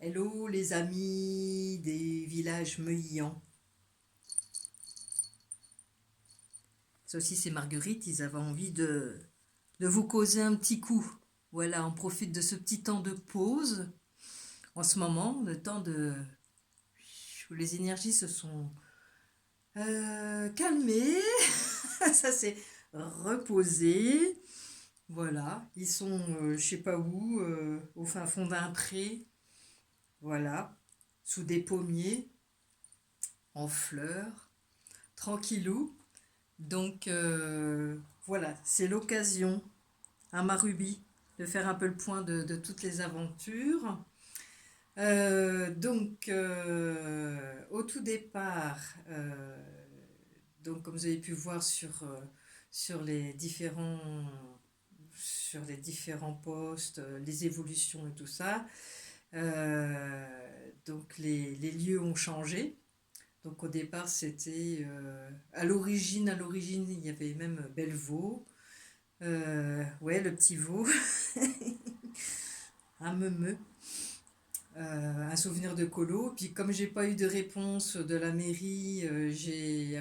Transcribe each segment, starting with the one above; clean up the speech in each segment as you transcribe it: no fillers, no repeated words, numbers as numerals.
Hello les amis des villages Meuillans. Ceci c'est Marguerite, ils avaient envie de vous causer un petit coup. Voilà, on profite de ce petit temps de pause en ce moment, le temps où les énergies se sont calmées, ça s'est reposé. Voilà, ils sont je sais pas où, au fin fond d'un pré, voilà, sous des pommiers en fleurs, tranquillou. Donc voilà, c'est l'occasion à Maruby de faire un peu le point de toutes les aventures. Au tout départ, donc comme vous avez pu voir sur sur les différents postes, les évolutions et tout ça, donc les lieux ont changé. Donc au départ, c'était à l'origine, il y avait même Bellevaux. Ouais, le petit veau, un meumeu, un souvenir de colo. Puis comme j'ai pas eu de réponse de la mairie, j'ai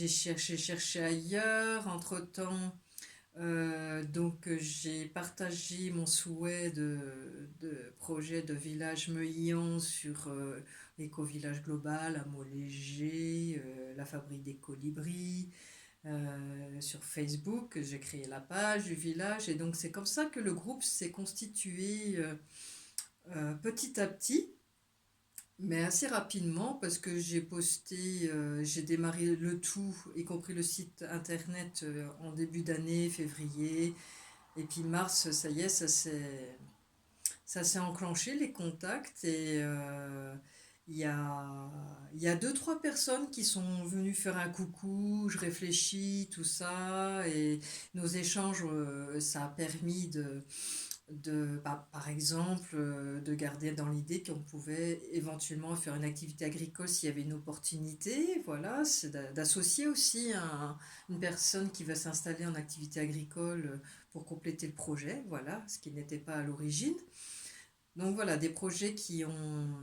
cherché ailleurs. Entre-temps, j'ai partagé mon souhait de projet de village Meuillan sur l'éco-village global à Montléger, la fabrique des colibris. Sur Facebook, j'ai créé la page du village et donc c'est comme ça que le groupe s'est constitué petit à petit, mais assez rapidement parce que j'ai démarré le tout, y compris le site internet en début d'année, février, et puis mars, ça y est, ça s'est enclenché les contacts et il y a, il y a deux, trois personnes qui sont venues faire un coucou, je réfléchis, tout ça, et nos échanges, ça a permis par exemple, de garder dans l'idée qu'on pouvait éventuellement faire une activité agricole s'il y avait une opportunité. Voilà, c'est d'associer aussi une personne qui va s'installer en activité agricole pour compléter le projet, voilà, ce qui n'était pas à l'origine. Donc voilà, des projets qui ont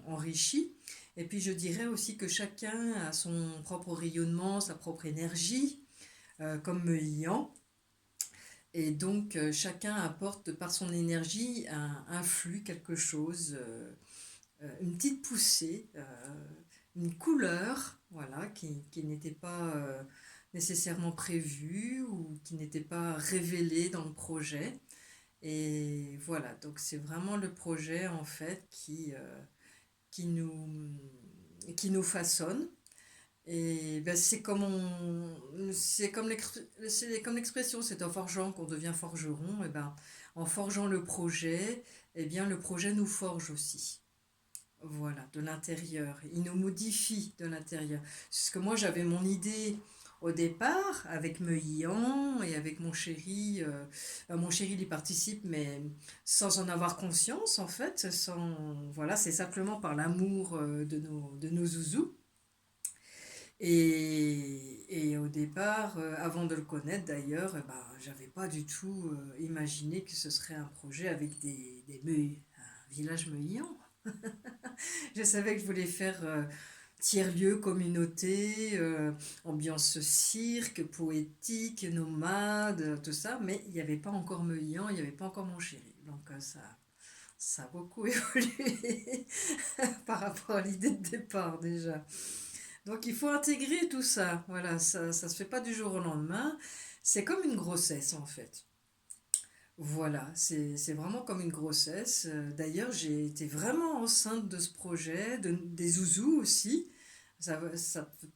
enrichi. Et puis je dirais aussi que chacun a son propre rayonnement, sa propre énergie, comme Ian. Et donc chacun apporte par son énergie un flux, quelque chose, une petite poussée, une couleur, voilà, qui n'était pas nécessairement prévue ou qui n'était pas révélée dans le projet. Et voilà, donc c'est vraiment le projet en fait qui nous, qui nous façonne. Et ben, c'est comme l'expression, c'est en forgeant qu'on devient forgeron. Et ben, en forgeant le projet, eh bien le projet nous forge aussi. Voilà, de l'intérieur. Il nous modifie de l'intérieur. Parce que moi, j'avais mon idée au départ avec Meuillan et avec mon chéri. Mon chéri, il y participe, mais sans en avoir conscience, en fait. Voilà, c'est simplement par l'amour de nos zouzous. Et au départ, avant de le connaître d'ailleurs, j'avais pas du tout imaginé que ce serait un projet avec un village Meuillan. Je savais que je voulais faire tiers-lieu, communauté, ambiance cirque, poétique, nomade, tout ça, mais il n'y avait pas encore Meuillan, il n'y avait pas encore mon chéri. Donc ça a beaucoup évolué par rapport à l'idée de départ déjà. Donc il faut intégrer tout ça, voilà, ça se fait pas du jour au lendemain, c'est comme une grossesse en fait. Voilà, c'est vraiment comme une grossesse. D'ailleurs, j'ai été vraiment enceinte de ce projet, des zouzous aussi. Ça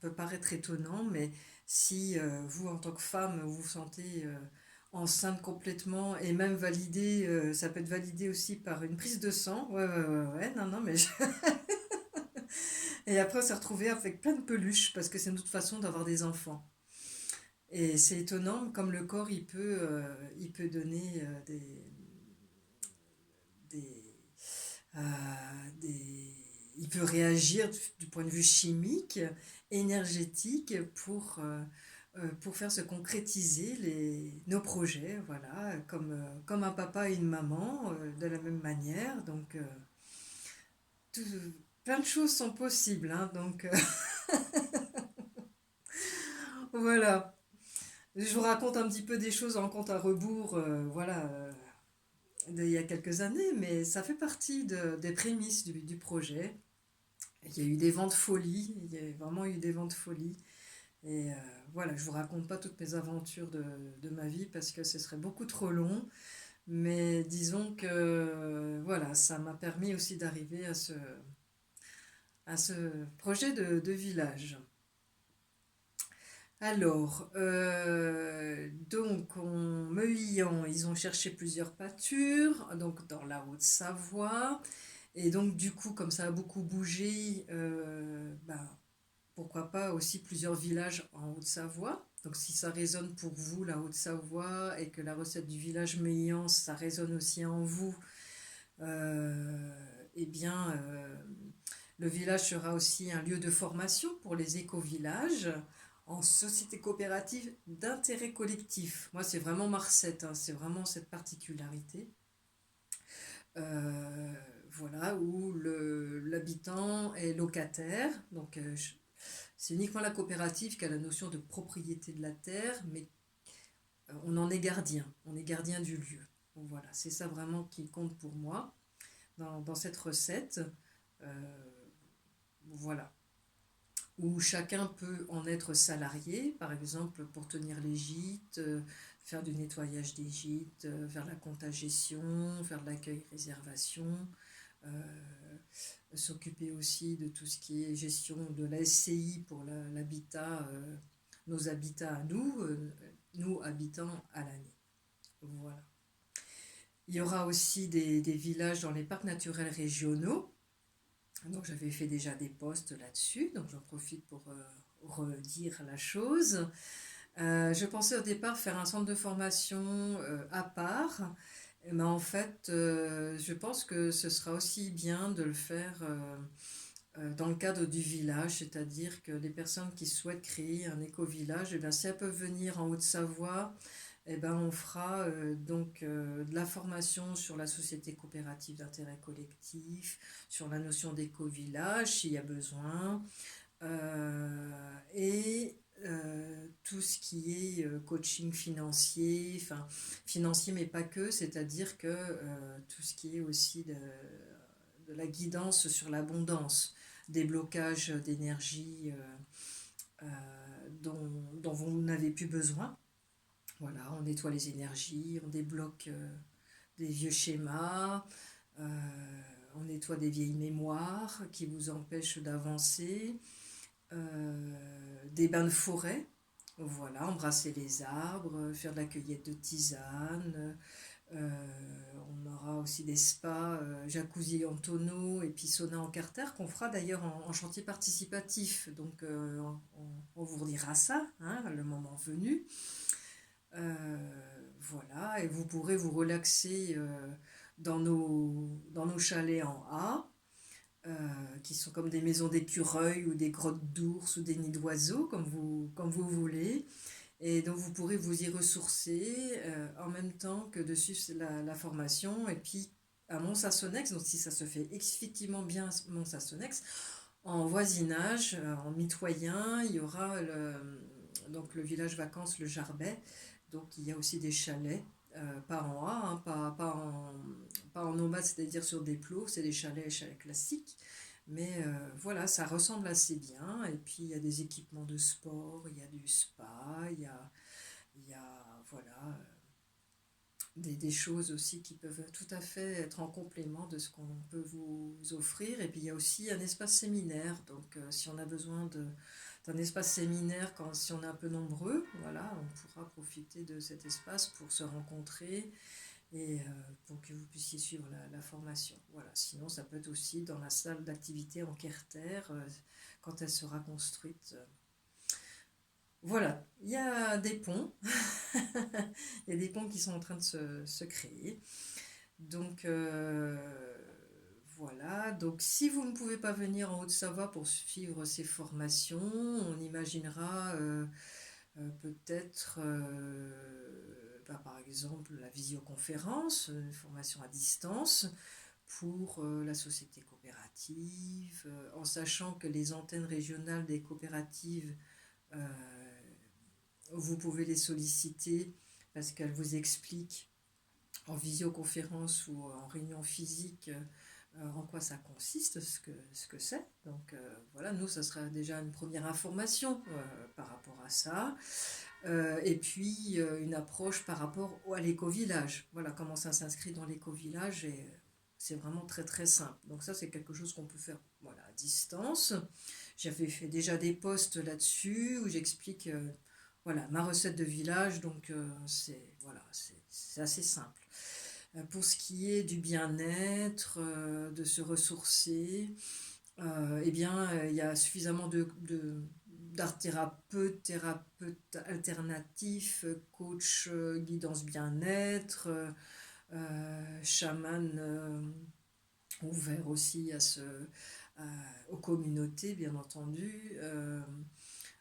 peut paraître étonnant, mais si vous, en tant que femme, vous vous sentez enceinte complètement et même validée, ça peut être validé aussi par une prise de sang. Ouais, non, non, mais Et après, on s'est retrouvé avec plein de peluches parce que c'est notre façon d'avoir des enfants. Et c'est étonnant comme le corps, il peut donner des, euh, des- il peut réagir du point de vue chimique, énergétique, pour pour faire se concrétiser nos projets, voilà, comme un papa et une maman, de la même manière. Donc, tout- plein de choses sont possibles, hein, donc voilà. Je vous raconte un petit peu des choses en compte à rebours, voilà, d'il y a quelques années, mais ça fait partie des prémices du projet. Il y a eu des vents de folie, il y a vraiment eu des vents de folie. Et voilà, je vous raconte pas toutes mes aventures de ma vie parce que ce serait beaucoup trop long. Mais disons que voilà, ça m'a permis aussi d'arriver à ce projet de village. Alors, donc en Meuillan, ils ont cherché plusieurs pâtures, donc dans la Haute-Savoie. Et donc du coup, comme ça a beaucoup bougé, ben, pourquoi pas aussi plusieurs villages en Haute-Savoie. Donc si ça résonne pour vous, la Haute-Savoie, et que la recette du village Meillan, ça résonne aussi en vous, euh, eh bien, le village sera aussi un lieu de formation pour les éco-villages en société coopérative d'intérêt collectif. Moi, c'est vraiment ma recette, hein, c'est vraiment cette particularité. Euh, voilà, où l'habitant est locataire. Donc, c'est uniquement la coopérative qui a la notion de propriété de la terre, mais on en est gardien. On est gardien du lieu. Donc, voilà, c'est ça vraiment qui compte pour moi dans cette recette. Euh, voilà. Où chacun peut en être salarié, par exemple pour tenir les gîtes, faire du nettoyage des gîtes, faire la compta gestion, faire de l'accueil-réservation, euh, s'occuper aussi de tout ce qui est gestion de la SCI pour l'habitat, nos habitats à nous, nous habitants à l'année. Voilà. Il y aura aussi des villages dans les parcs naturels régionaux. Donc j'avais fait déjà des posts là-dessus, donc j'en profite pour redire la chose. Je pensais au départ faire un centre de formation à part, mais en fait, je pense que ce sera aussi bien de le faire dans le cadre du village, c'est-à-dire que les personnes qui souhaitent créer un éco-village, eh bien, si elles peuvent venir en Haute-Savoie, eh ben, on fera donc de la formation sur la société coopérative d'intérêt collectif, sur la notion d'éco-village s'il y a besoin, et tout ce qui est coaching financier, enfin financier mais pas que, c'est-à-dire que tout ce qui est aussi de la guidance sur l'abondance, des blocages d'énergie dont vous n'avez plus besoin. Voilà, on nettoie les énergies, on débloque des vieux schémas, on nettoie des vieilles mémoires qui vous empêchent d'avancer, des bains de forêt, voilà, embrasser les arbres, faire de la cueillette de tisane. On aura aussi des spas, jacuzzi en tonneau et puis sauna en carter qu'on fera d'ailleurs en chantier participatif. Donc on vous redira ça, hein, le moment venu. Voilà, et vous pourrez vous relaxer dans nos chalets en A, qui sont comme des maisons d'écureuils ou des grottes d'ours ou des nids d'oiseaux, comme vous voulez. Et donc vous pourrez vous y ressourcer en même temps que de suivre la formation. Et puis à Mont-Sassonnex, donc si ça se fait effectivement bien à Mont-Sassonnex, en voisinage, en mitoyen, il y aura donc le village vacances Le Jarbet. Donc il y a aussi des chalets, pas en A, hein, pas en nomade, c'est-à-dire sur des plots, c'est des chalets classiques. Mais voilà, ça ressemble assez bien. Et puis il y a des équipements de sport, il y a du spa, il y a voilà, des choses aussi qui peuvent tout à fait être en complément de ce qu'on peut vous offrir. Et puis il y a aussi un espace séminaire. Donc si on a besoin d'un espace séminaire, si on est un peu nombreux, voilà, on pourra profiter de cet espace pour se rencontrer et pour que vous puissiez suivre la formation. Voilà. Sinon, ça peut être aussi dans la salle d'activité en Kerter quand elle sera construite. Voilà, il y a des ponts, il y a des ponts qui sont en train de se créer. Donc voilà, donc si vous ne pouvez pas venir en Haute-Savoie pour suivre ces formations, on imaginera Peut-être, par exemple, la visioconférence, une formation à distance pour la société coopérative, en sachant que les antennes régionales des coopératives, euh, vous pouvez les solliciter parce qu'elles vous expliquent en visioconférence ou en réunion physique en quoi ça consiste, ce que c'est. Donc voilà, nous, ça sera déjà une première information par rapport à ça. Et puis une approche par rapport à l'éco-village. Voilà comment ça s'inscrit dans l'éco-village et c'est vraiment très très simple. Donc ça, c'est quelque chose qu'on peut faire voilà, à distance. J'avais fait déjà des posts là-dessus où j'explique voilà, ma recette de village. Donc c'est voilà, c'est assez simple. Pour ce qui est du bien-être, de se ressourcer, eh bien, il y a suffisamment d'art thérapeutes, thérapeutes alternatifs, coach, guidance bien-être, chaman ouvert aussi aux communautés, bien entendu.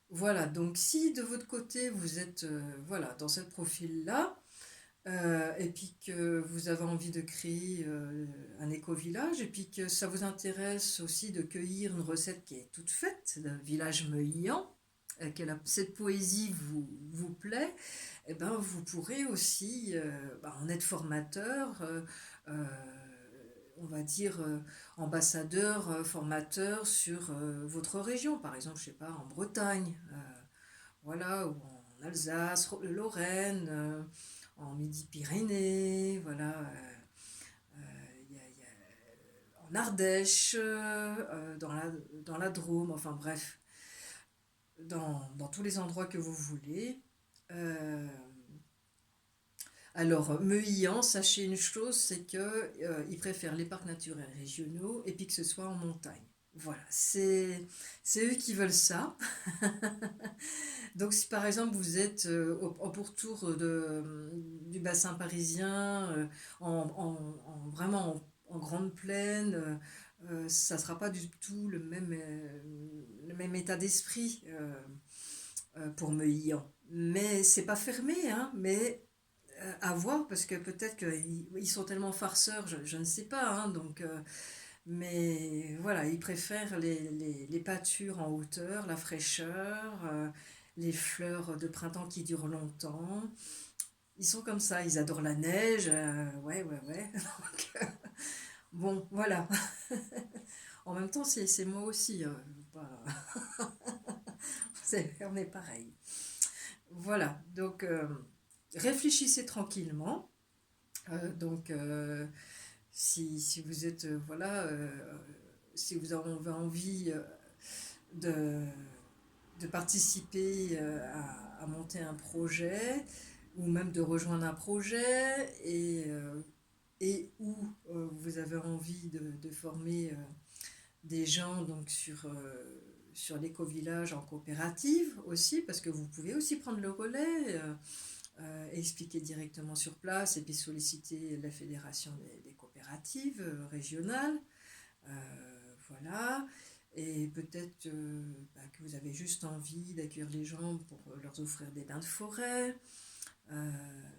Voilà, donc si de votre côté vous êtes voilà, dans ce profil-là, et puis que vous avez envie de créer un éco-village, et puis que ça vous intéresse aussi de cueillir une recette qui est toute faite, d'un village meuillant, cette poésie vous plaît, et ben vous pourrez aussi en être formateur, euh, on va dire ambassadeur, formateur sur votre région, par exemple, je sais pas, en Bretagne, voilà, ou en Alsace, Lorraine, en Midi-Pyrénées, voilà, en Ardèche, dans la Drôme, enfin bref, dans tous les endroits que vous voulez. Euh, alors, Meuillan, sachez une chose, c'est que ils préfèrent les parcs naturels régionaux et puis que ce soit en montagne. Voilà, c'est eux qui veulent ça. Donc, si par exemple vous êtes au pourtour du bassin parisien, vraiment en grande plaine, ça ne sera pas du tout le même état d'esprit pour Meuillan. Mais c'est pas fermé, hein, mais à voir, parce que peut-être qu'ils sont tellement farceurs, je ne sais pas, hein, donc, mais voilà, ils préfèrent les pâtures en hauteur, la fraîcheur, les fleurs de printemps qui durent longtemps. Ils sont comme ça, ils adorent la neige, ouais, ouais, ouais. Donc, bon, voilà. En même temps, c'est moi aussi, pas- on est pareil. Voilà, donc réfléchissez tranquillement. Donc, si vous êtes, voilà, si vous avez envie de, de participer à monter un projet ou même de rejoindre un projet et où vous avez envie de former des gens donc sur l'éco-village en coopérative aussi, parce que vous pouvez aussi prendre le relais, expliquer directement sur place et puis solliciter la fédération des coopératives régionales. Voilà. Et peut-être que vous avez juste envie d'accueillir les gens pour leur offrir des bains de forêt,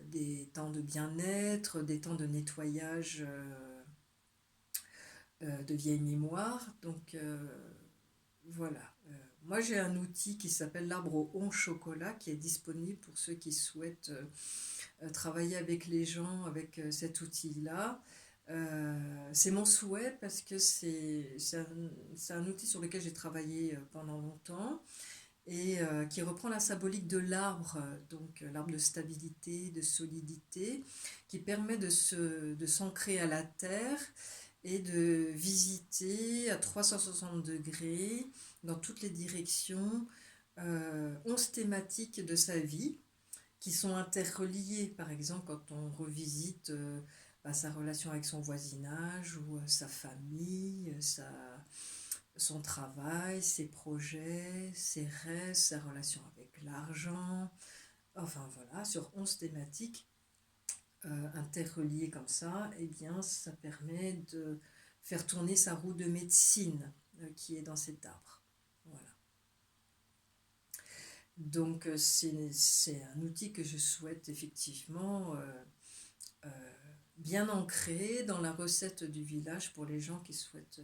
des temps de bien-être, des temps de nettoyage de vieilles mémoires. Donc voilà. Moi j'ai un outil qui s'appelle l'arbre au on chocolat qui est disponible pour ceux qui souhaitent travailler avec les gens avec cet outil-là. C'est mon souhait parce que c'est un outil sur lequel j'ai travaillé pendant longtemps et qui reprend la symbolique de l'arbre, donc l'arbre de stabilité, de solidité, qui permet de s'ancrer à la terre et de visiter à 360 degrés dans toutes les directions 11 thématiques de sa vie qui sont interreliées. Par exemple, quand on revisite sa relation avec son voisinage ou sa famille, son travail, ses projets, ses rêves, sa relation avec l'argent. Enfin voilà, sur 11 thématiques interreliées comme ça, eh bien ça permet de faire tourner sa roue de médecine qui est dans cet arbre. Voilà. Donc c'est un outil que je souhaite effectivement euh, bien ancré dans la recette du village pour les gens qui souhaitent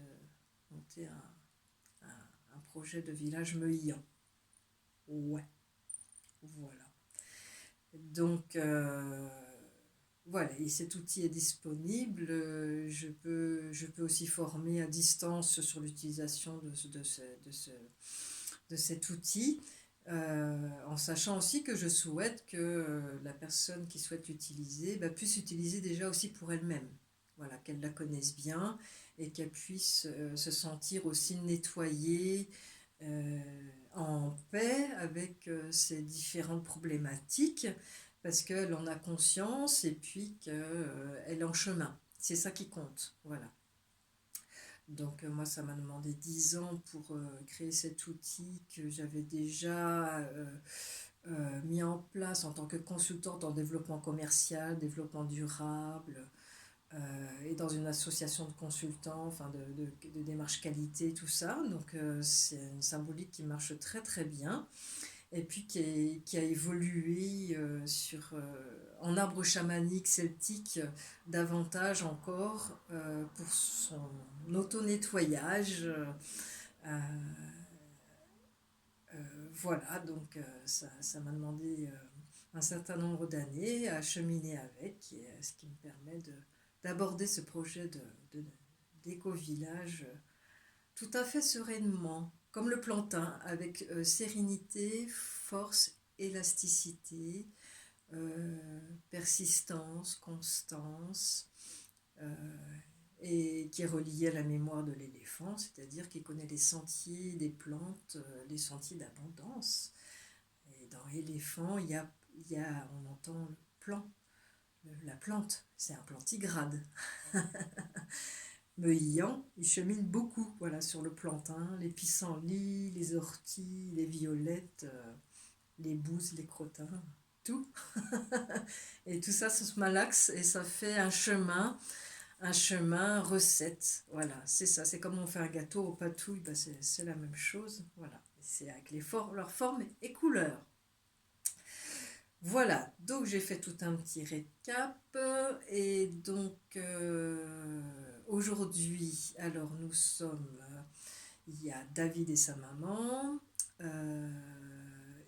monter un projet de village meuillant. Ouais, voilà. Donc voilà, et cet outil est disponible. Je peux aussi former à distance sur l'utilisation de cet outil, en sachant aussi que je souhaite que la personne qui souhaite l'utiliser puisse l'utiliser déjà aussi pour elle-même. Voilà, qu'elle la connaisse bien et qu'elle puisse se sentir aussi nettoyée, en paix avec ces différentes problématiques, parce qu'elle en a conscience et puis qu'elle est en chemin. C'est ça qui compte. Voilà. Donc moi, ça m'a demandé 10 ans pour créer cet outil que j'avais déjà mis en place en tant que consultante en développement commercial, développement durable, et dans une association de consultants, enfin de démarche qualité, tout ça. Donc c'est une symbolique qui marche très très bien et puis qui a évolué en arbre chamanique celtique davantage encore pour son auto-nettoyage. Voilà, donc ça m'a demandé un certain nombre d'années à cheminer avec, et ce qui me permet d'aborder ce projet de- d'éco-village tout à fait sereinement, comme le plantain, avec sérénité, force, élasticité, persistance, constance, euh, et qui est relié à la mémoire de l'éléphant, c'est-à-dire qu'il connaît les sentiers des plantes, les sentiers d'abondance. Et dans l'éléphant, on entend le plan, la plante, c'est un plantigrade. Meillan, il chemine beaucoup, voilà, sur le plantain, les pissenlits, les orties, les violettes, les bousses, les crottins, tout. Et tout ça, ça se malaxe et ça fait un chemin recette. Voilà, c'est ça. C'est comme on fait un gâteau aux patouilles, c'est la même chose. Voilà, c'est avec leurs formes et couleurs. Voilà, donc j'ai fait tout un petit récap. Et donc aujourd'hui, alors nous sommes, il y a David et sa maman, euh,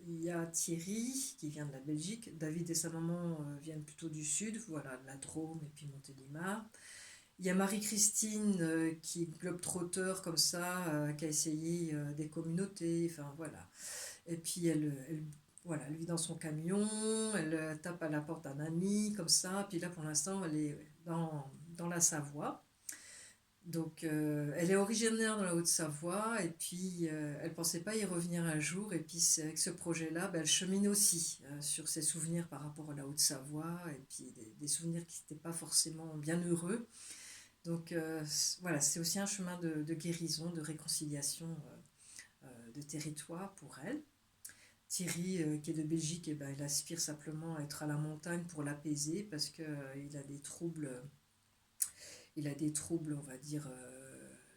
il y a Thierry qui vient de la Belgique, David et sa maman viennent plutôt du sud, voilà, de la Drôme et puis Montélimar. Il y a Marie-Christine qui est globe-trotteur comme ça, qui a essayé des communautés, enfin voilà. Et puis voilà, elle vit dans son camion, elle tape à la porte d'un ami comme ça, puis là pour l'instant elle est dans la Savoie. Donc elle est originaire de la Haute-Savoie et puis elle pensait pas y revenir un jour et puis avec ce projet-là, elle chemine aussi sur ses souvenirs par rapport à la Haute-Savoie et puis des souvenirs qui n'étaient pas forcément bien heureux. Donc voilà, c'est aussi un chemin de guérison, de réconciliation de territoire pour elle. Thierry, qui est de Belgique, eh ben, il aspire simplement à être à la montagne pour l'apaiser parce qu'il a des troubles, on va dire,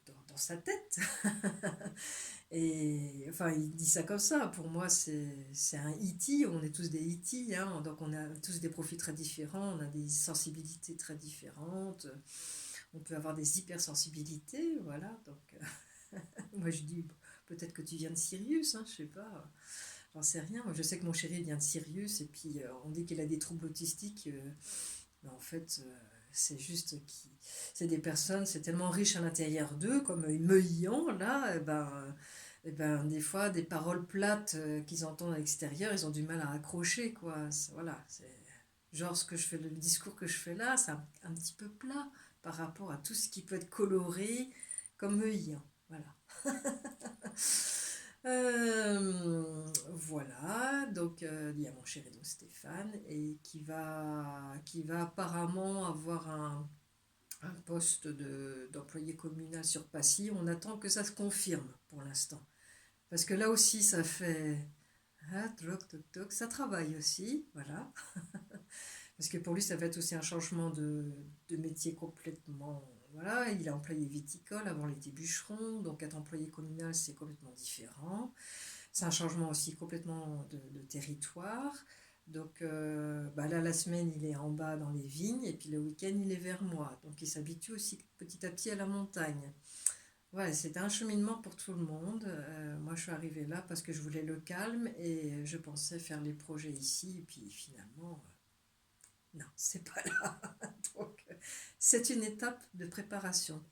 dans sa tête. Et enfin, il dit ça comme ça. Pour moi, c'est un E.T. On est tous des E.T. Hein, donc on a tous des profils très différents, on a des sensibilités très différentes. On peut avoir des hypersensibilités, voilà. Donc, moi je dis peut-être que tu viens de Sirius, hein, je sais pas. J'en sais rien. Moi, je sais que mon chéri vient de Sirius et puis on dit qu'il a des troubles autistiques. Mais en fait, c'est juste qui c'est des personnes, c'est tellement riche à l'intérieur d'eux, comme une Meillan, là, et ben, des fois, des paroles plates qu'ils entendent à l'extérieur, ils ont du mal à accrocher, quoi. Voilà, c'est genre le discours que je fais là, c'est un petit peu plat par rapport à tout ce qui peut être coloré comme Meillan. Voilà. Voilà, donc il y a mon chéri donc Stéphane et qui va apparemment avoir un poste d'employé communal sur Passy. On attend que ça se confirme pour l'instant. Parce que là aussi ça fait ah, toc, toc, toc, ça travaille aussi, voilà. Parce que pour lui ça va être aussi un changement de métier complètement. Voilà, il a employé viticole, avant il était bûcheron, donc être employé communal c'est complètement différent. c'est un changement aussi complètement de territoire. Donc bah là, la semaine, il est en bas dans les vignes, et puis le week-end, il est vers moi. Donc il s'habitue aussi petit à petit à la montagne. Ouais, c'était un cheminement pour tout le monde. Moi, je suis arrivée là parce que je voulais le calme et je pensais faire les projets ici. Et puis finalement, non, c'est pas là. Donc, c'est une étape de préparation.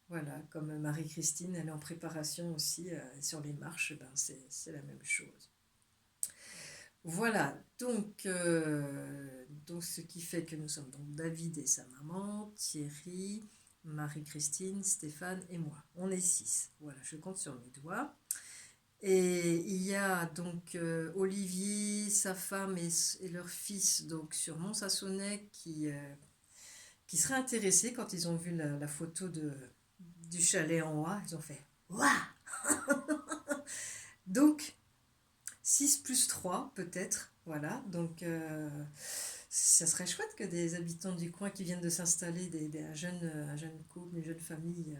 Voilà, comme Marie-Christine, elle est en préparation aussi sur les marches, ben c'est la même chose. Voilà, donc ce qui fait que nous sommes donc David et sa maman, Thierry, Marie-Christine, Stéphane et moi. On est six. Voilà, je compte sur mes doigts. Et il y a donc Olivier, sa femme et leur fils donc sur Mont-Sassonnet qui seraient intéressés quand ils ont vu la photo du chalet en haut. Ils ont fait waouh! Donc 6 plus 3 peut-être. Voilà, donc ça serait chouette que des habitants du coin qui viennent de s'installer, un jeune couple, une jeune famille,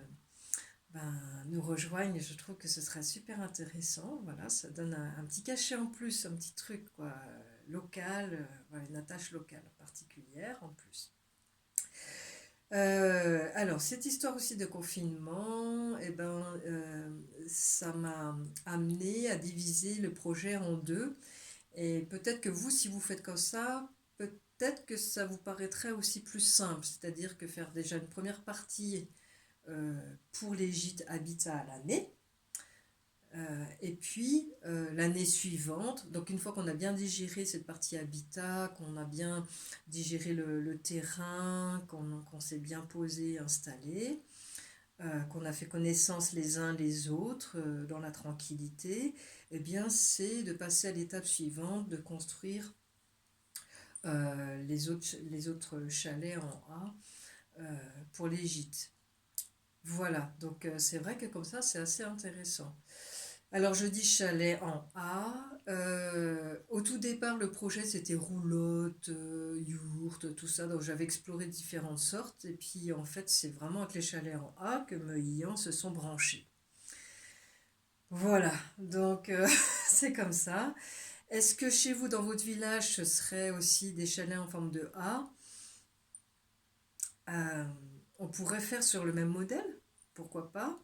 ben, nous rejoignent. Je trouve que ce serait super intéressant. Voilà, ça donne un petit cachet en plus, un petit truc quoi, local, voilà, une attache locale particulière en plus. Alors, cette histoire aussi de confinement, eh ben, ça m'a amené à diviser le projet en deux. Et peut-être que vous, si vous faites comme ça, peut-être que ça vous paraîtrait aussi plus simple. C'est-à-dire que faire déjà une première partie pour les gîtes habitat à l'année. Et puis l'année suivante, donc une fois qu'on a bien digéré cette partie habitat, qu'on a bien digéré le terrain, qu'on s'est bien posé, installé, qu'on a fait connaissance les uns les autres dans la tranquillité, eh bien c'est de passer à l'étape suivante, de construire les autres chalets en A pour les gîtes. Voilà, donc c'est vrai que comme ça c'est assez intéressant. Alors je dis chalet en A. Au tout départ, le projet c'était roulotte, yourte, tout ça. Donc j'avais exploré différentes sortes. Et puis en fait, c'est vraiment avec les chalets en A que Meuillan se sont branchés. Voilà, donc c'est comme ça. Est-ce que chez vous, dans votre village, ce serait aussi des chalets en forme de A? Euh, on pourrait faire sur le même modèle, pourquoi pas?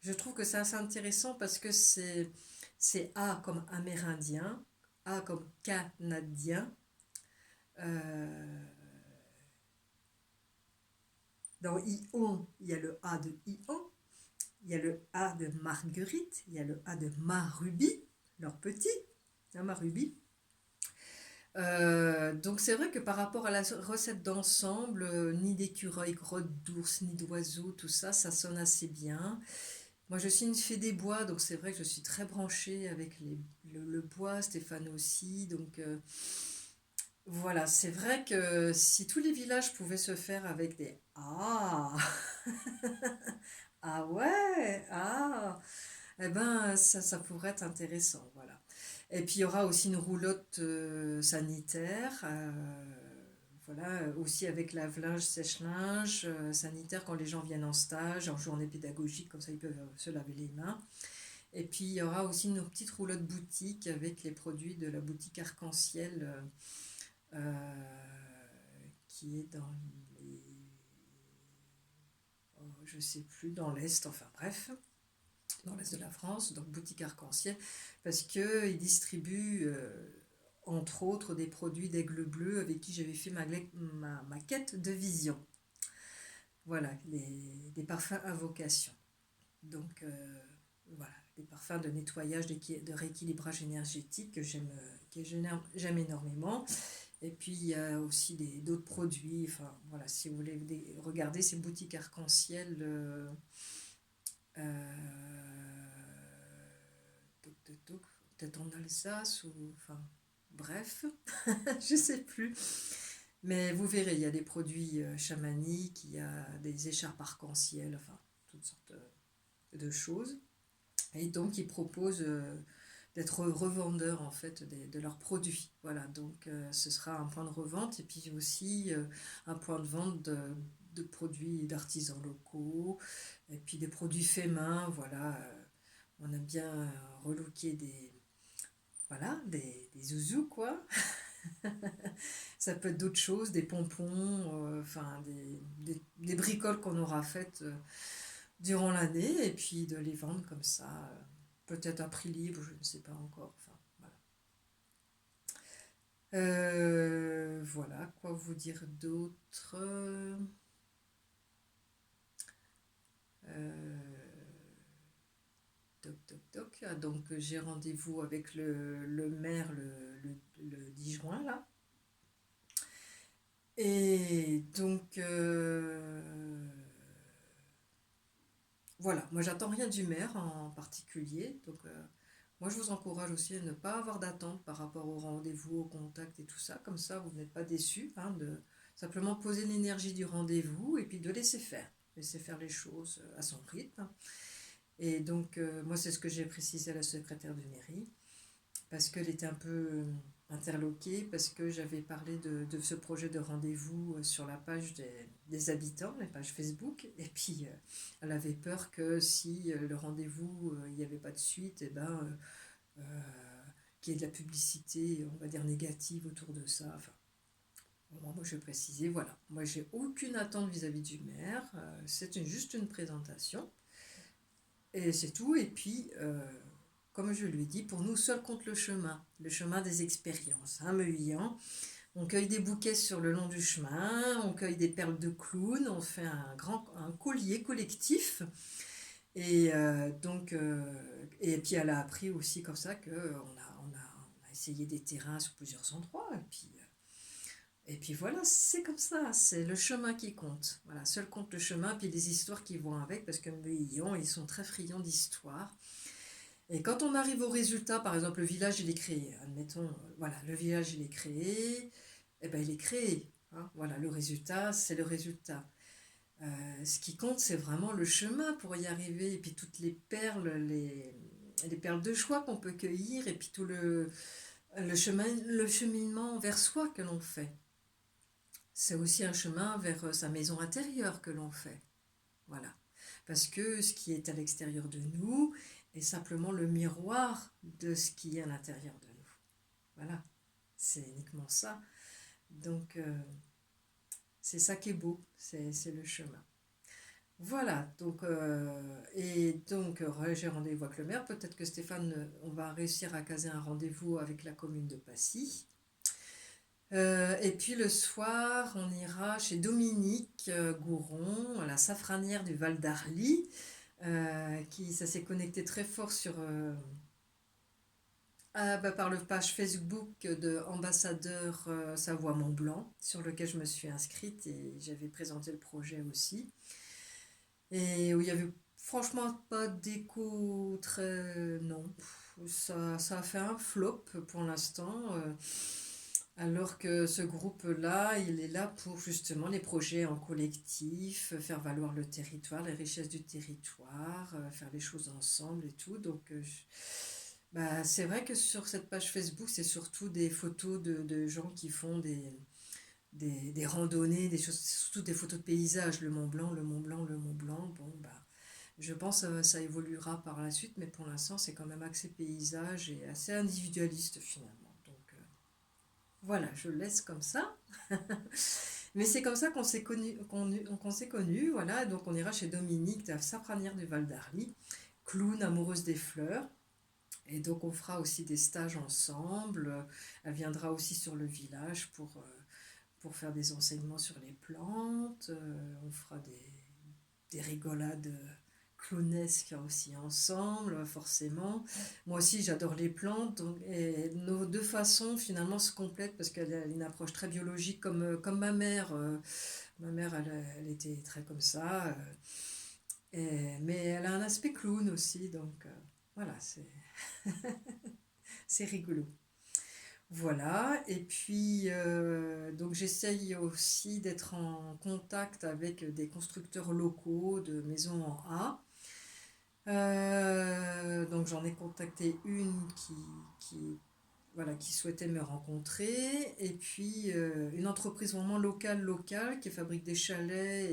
Je trouve que c'est assez intéressant parce que c'est A comme amérindien, A comme canadien. Euh, dans Ion, il y a le A de Ion, il y a le A de Marguerite, il y a le A de Maruby, leur petit, hein, Maruby. Donc c'est vrai que par rapport à la recette d'ensemble, ni d'écureuil, grotte d'ours, ni d'oiseaux, tout ça, ça sonne assez bien. Moi, je suis une fée des bois, donc c'est vrai que je suis très branchée avec le bois, Stéphane aussi. Donc voilà, c'est vrai que si tous les villages pouvaient se faire avec des ah, ah ouais, ah, eh ben ça pourrait être intéressant, voilà. Et puis il y aura aussi une roulotte sanitaire, voilà, aussi avec lave-linge, sèche-linge, sanitaire quand les gens viennent en stage, en journée pédagogique, comme ça ils peuvent se laver les mains. Et puis il y aura aussi une petite roulotte boutique avec les produits de la boutique Arc-en-Ciel qui est dans les... oh, je sais plus, dans l'Est, enfin bref, dans l'Est de la France, donc boutique Arc-en-Ciel, parce qu'ils distribuent entre autres des produits d'Aigle Bleu avec qui j'avais fait ma quête de vision. Voilà, des parfums à vocation. Donc voilà, des parfums de nettoyage, de rééquilibrage énergétique que j'aime énormément. Et puis il y a aussi d'autres produits. Enfin voilà, si vous voulez regarder ces boutiques arc-en-ciel, peut-être en Alsace ou enfin bref, je sais plus. Mais vous verrez, il y a des produits chamaniques, il y a des écharpes arc-en-ciel, enfin toutes sortes de choses. Et donc ils proposent d'être revendeurs en fait de leurs produits. Voilà, donc ce sera un point de revente et puis aussi un point de vente de produits d'artisans locaux et puis des produits faits main. Voilà, on aime bien relooker voilà, des zouzous, quoi. Ça peut être d'autres choses, des pompons, enfin des bricoles qu'on aura faites durant l'année, et puis de les vendre comme ça, peut-être à prix libre, je ne sais pas encore. Enfin, voilà. Voilà, quoi vous dire d'autre. Toc, toc, toc. Ah, donc j'ai rendez-vous avec le maire le 10 juin, là. Et donc, voilà, moi j'attends rien du maire en particulier. Donc, moi je vous encourage aussi à ne pas avoir d'attente par rapport au rendez-vous, au contact et tout ça. Comme ça, vous n'êtes pas déçus, hein, de simplement poser l'énergie du rendez-vous et puis de laisser faire les choses à son rythme. Et donc, moi c'est ce que j'ai précisé à la secrétaire de mairie, parce qu'elle était un peu interloquée, parce que j'avais parlé de ce projet de rendez-vous sur la page des habitants, la page Facebook, et puis elle avait peur que si le rendez-vous, il n'y avait pas de suite, et ben, euh, qu'il y ait de la publicité, on va dire négative autour de ça. Enfin, moi je précisais, voilà, moi j'ai aucune attente vis-à-vis du maire, c'est juste une présentation, et c'est tout, et puis comme je lui ai dit, pour nous, seul compte le chemin des expériences. Hein, Meuillan, on cueille des bouquets sur le long du chemin, on cueille des perles de clown, on fait un collier collectif. Et et puis elle a appris aussi comme ça on a essayé des terrains sur plusieurs endroits. Et puis voilà, c'est comme ça, c'est le chemin qui compte. Voilà, seul compte le chemin, puis les histoires qui vont avec, parce que Meuillan, ils sont très friands d'histoire. Et quand on arrive au résultat, par exemple, le village, il est créé. Admettons, voilà, le village, il est créé. Eh ben, il est créé. Hein, voilà, le résultat, c'est le résultat. Ce qui compte, c'est vraiment le chemin pour y arriver. Et puis toutes les perles, les perles de joie qu'on peut cueillir. Et puis tout le cheminement vers soi que l'on fait. C'est aussi un chemin vers sa maison intérieure que l'on fait. Voilà. Parce que ce qui est à l'extérieur de nous est simplement le miroir de ce qui est à l'intérieur de nous. Voilà, c'est uniquement ça. Donc, c'est ça qui est beau, c'est le chemin. Voilà, donc, et donc j'ai rendez-vous avec le maire. Peut-être que Stéphane, on va réussir à caser un rendez-vous avec la commune de Passy. Et puis le soir, on ira chez Dominique Gouron, à la safranière du Val d'Arly. Ça s'est connecté très fort par le page Facebook de Ambassadeur Savoie-Mont-Blanc, sur lequel je me suis inscrite et j'avais présenté le projet aussi. Et où il y avait franchement pas d'écho très. Non, ça a fait un flop pour l'instant. Alors que ce groupe-là, il est là pour justement les projets en collectif, faire valoir le territoire, les richesses du territoire, faire les choses ensemble et tout. Donc, bah, c'est vrai que sur cette page Facebook, c'est surtout des photos de gens qui font des randonnées, des choses, surtout des photos de paysages, le Mont Blanc, le Mont Blanc, le Mont Blanc. Bon, bah, je pense que ça évoluera par la suite, mais pour l'instant, c'est quand même axé paysage et assez individualiste finalement. Donc, voilà, je le laisse comme ça. Mais c'est comme ça qu'on s'est connus, voilà. Donc on ira chez Dominique de la Sapranière du Val d'Arly, clown amoureuse des fleurs. Et donc on fera aussi des stages ensemble. Elle viendra aussi sur le village pour faire des enseignements sur les plantes. On fera des rigolades clownesques aussi ensemble, forcément. Moi aussi, j'adore les plantes. Et nos deux façons, finalement, se complètent parce qu'elle a une approche très biologique comme ma mère. Ma mère, elle était très comme ça. Mais elle a un aspect clown aussi. Donc, voilà, c'est rigolo. Voilà, et puis donc j'essaye aussi d'être en contact avec des constructeurs locaux de maisons en A. Donc j'en ai contacté une voilà, qui souhaitait me rencontrer, et puis une entreprise vraiment locale qui fabrique des chalets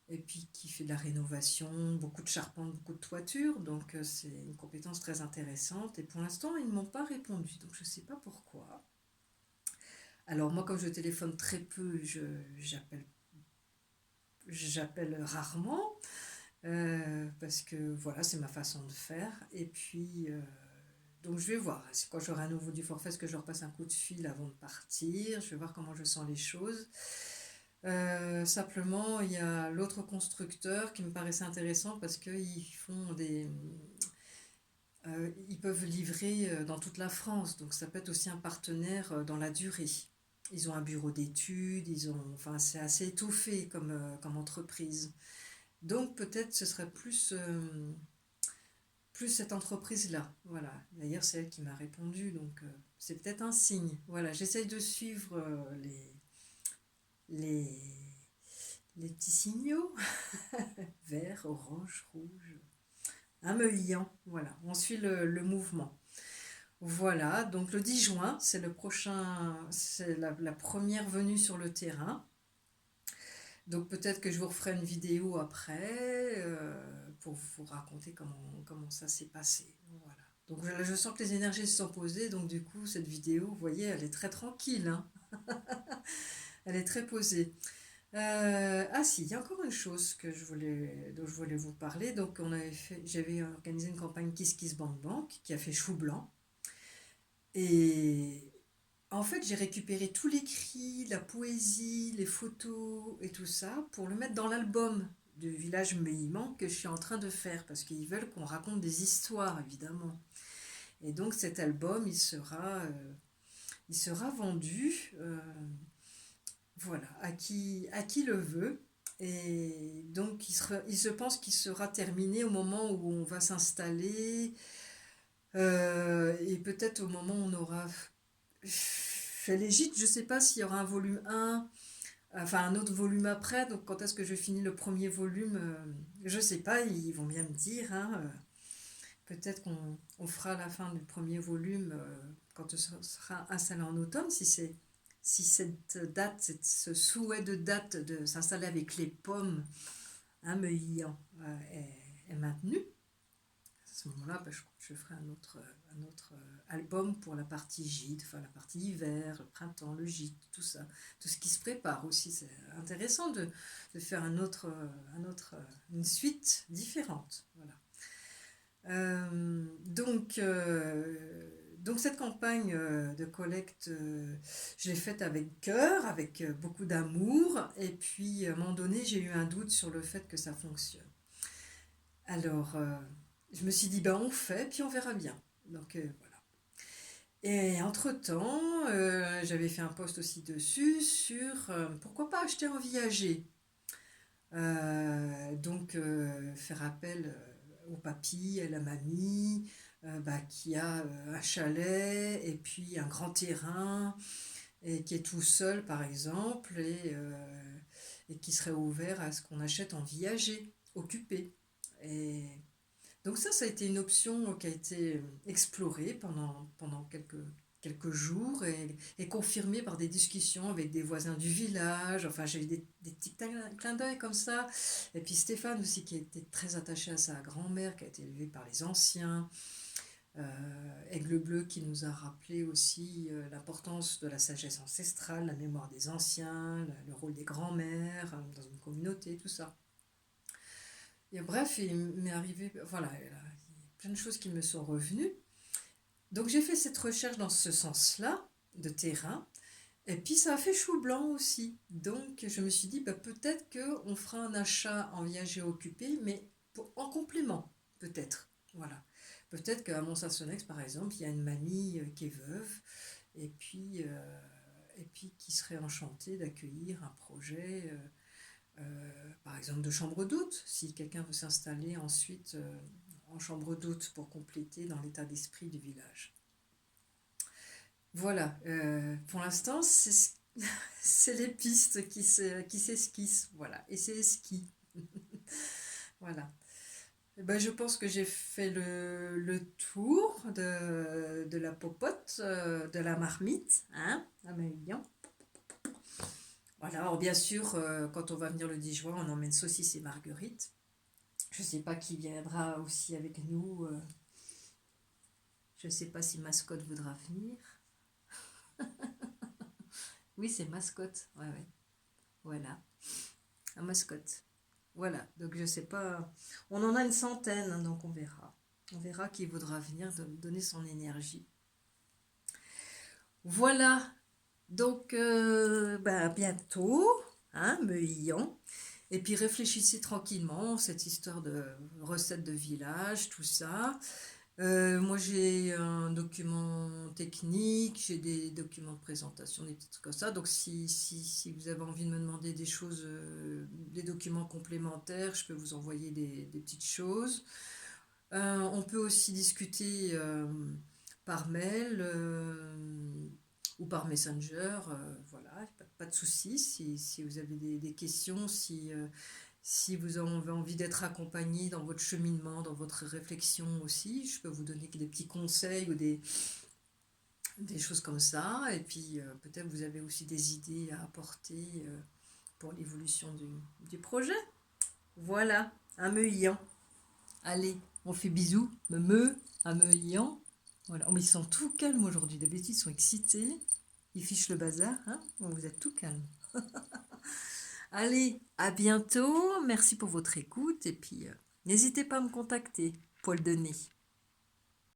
et et puis qui fait de la rénovation, beaucoup de charpente, beaucoup de toiture, donc c'est une compétence très intéressante. Et pour l'instant, ils ne m'ont pas répondu, donc je ne sais pas pourquoi. Alors moi, comme je téléphone très peu, j'appelle rarement, parce que voilà, c'est ma façon de faire. Et puis, donc je vais voir. C'est quand j'aurai un nouveau du forfait, est-ce que je leur passe un coup de fil avant de partir? Je vais voir comment je sens les choses. Simplement, il y a l'autre constructeur qui me paraissait intéressant parce qu'ils font ils peuvent livrer dans toute la France, donc ça peut être aussi un partenaire dans la durée. Ils ont un bureau d'études, enfin c'est assez étoffé comme entreprise. Donc peut-être ce serait plus cette entreprise-là. Voilà. D'ailleurs c'est elle qui m'a répondu, donc c'est peut-être un signe. Voilà, j'essaye de suivre les, les petits signaux, vert, orange, rouge, un me liant. Voilà, on suit le mouvement. Voilà, donc le 10 juin, c'est la première venue sur le terrain. Donc peut-être que je vous referai une vidéo après pour vous raconter comment ça s'est passé. Voilà. Donc je sens que les énergies se sont posées, donc du coup cette vidéo, vous voyez, elle est très tranquille, hein. Elle est très posée. Ah si, il y a encore une chose dont je voulais vous parler. Donc j'avais organisé une campagne Kiss Kiss Bank Bank qui a fait chou blanc. Et en fait, j'ai récupéré tout l'écrit, la poésie, les photos et tout ça pour le mettre dans l'album du village Meillimans que je suis en train de faire parce qu'ils veulent qu'on raconte des histoires, évidemment. Et donc cet album, il sera vendu, voilà, à qui le veut. Et donc il se pense qu'il sera terminé au moment où on va s'installer, et peut-être au moment où on aura fait les gîtes. Je ne sais pas s'il y aura un volume 1, enfin un autre volume après, donc quand est-ce que je finis le premier volume, je ne sais pas, ils vont bien me dire, hein, peut-être qu'on fera la fin du premier volume quand on sera installé en automne, si cette date, ce souhait de date de s'installer avec les pommes, hein, me liant, est maintenu. À ce moment-là, je ferai un autre album pour la partie gîte, enfin la partie hiver, le printemps, le gîte, tout ça, tout ce qui se prépare aussi. C'est intéressant de faire une suite différente. Voilà. Donc cette campagne de collecte, je l'ai faite avec cœur, avec beaucoup d'amour, et puis à un moment donné, j'ai eu un doute sur le fait que ça fonctionne. Alors, je me suis dit, ben on fait, puis on verra bien. Donc voilà. Et entre-temps, j'avais fait un post aussi dessus sur pourquoi pas acheter un viager. Donc faire appel au papy, à la mamie, qui a un chalet et puis un grand terrain et qui est tout seul par exemple et qui serait ouvert à ce qu'on achète en viager, occupé. Et donc ça a été une option qui a été explorée pendant quelques jours et confirmée par des discussions avec des voisins du village. Enfin, j'ai eu des petits clins d'œil comme ça. Et puis Stéphane aussi, qui était très attaché à sa grand-mère, qui a été élevée par les anciens. Aigle Bleu qui nous a rappelé aussi l'importance de la sagesse ancestrale, la mémoire des anciens, le rôle des grands-mères dans une communauté, tout ça. Et bref, il m'est arrivé, voilà, il y a plein de choses qui me sont revenues. Donc j'ai fait cette recherche dans ce sens-là, de terrain, et puis ça a fait chou blanc aussi. Donc je me suis dit, peut-être qu'on fera un achat en viager occupé, mais en complément, peut-être. Voilà. Peut-être qu'à Mont-Saint-Sonex, par exemple, il y a une mamie qui est veuve, et puis qui serait enchantée d'accueillir un projet. Par exemple de chambre d'hôte, si quelqu'un veut s'installer ensuite en chambre d'hôte pour compléter dans l'état d'esprit du village. Voilà, pour l'instant, c'est les pistes qui s'esquissent, voilà, et c'est ski. Voilà. Et ben, je pense que j'ai fait le tour de la popote, de la marmite, hein, à Maïlian. Voilà, alors bien sûr, quand on va venir le 10 juin, on emmène saucisses et marguerites. Je ne sais pas qui viendra aussi avec nous. Je ne sais pas si Mascotte voudra venir. Oui, c'est Mascotte. Ouais, ouais. Voilà, un Mascotte. Voilà, donc je sais pas. On en a une centaine, hein, donc on verra. On verra qui voudra venir donner son énergie. Voilà, donc ben, à bientôt, hein, Meuillan. Et puis réfléchissez tranquillement, cette histoire de recettes de village, tout ça. Moi j'ai un document technique, j'ai des documents de présentation, des petits trucs comme ça. Donc si vous avez envie de me demander des choses, des documents complémentaires, je peux vous envoyer des petites choses. On peut aussi discuter par mail ou par Messenger. Voilà, pas de souci. Si vous avez des questions, si vous avez envie d'être accompagné dans votre cheminement, dans votre réflexion aussi, je peux vous donner des petits conseils ou des choses comme ça. Et puis peut-être vous avez aussi des idées à apporter pour l'évolution du projet. Voilà, un meillant. Allez, on fait bisous, à Meuillan. Voilà. Oh, mais ils sont tout calmes aujourd'hui. D'habitude, ils sont excités. Ils fichent le bazar. Hein. Bon, vous êtes tout calme. Allez, à bientôt. Merci pour votre écoute. Et puis, n'hésitez pas à me contacter. Paul Denis.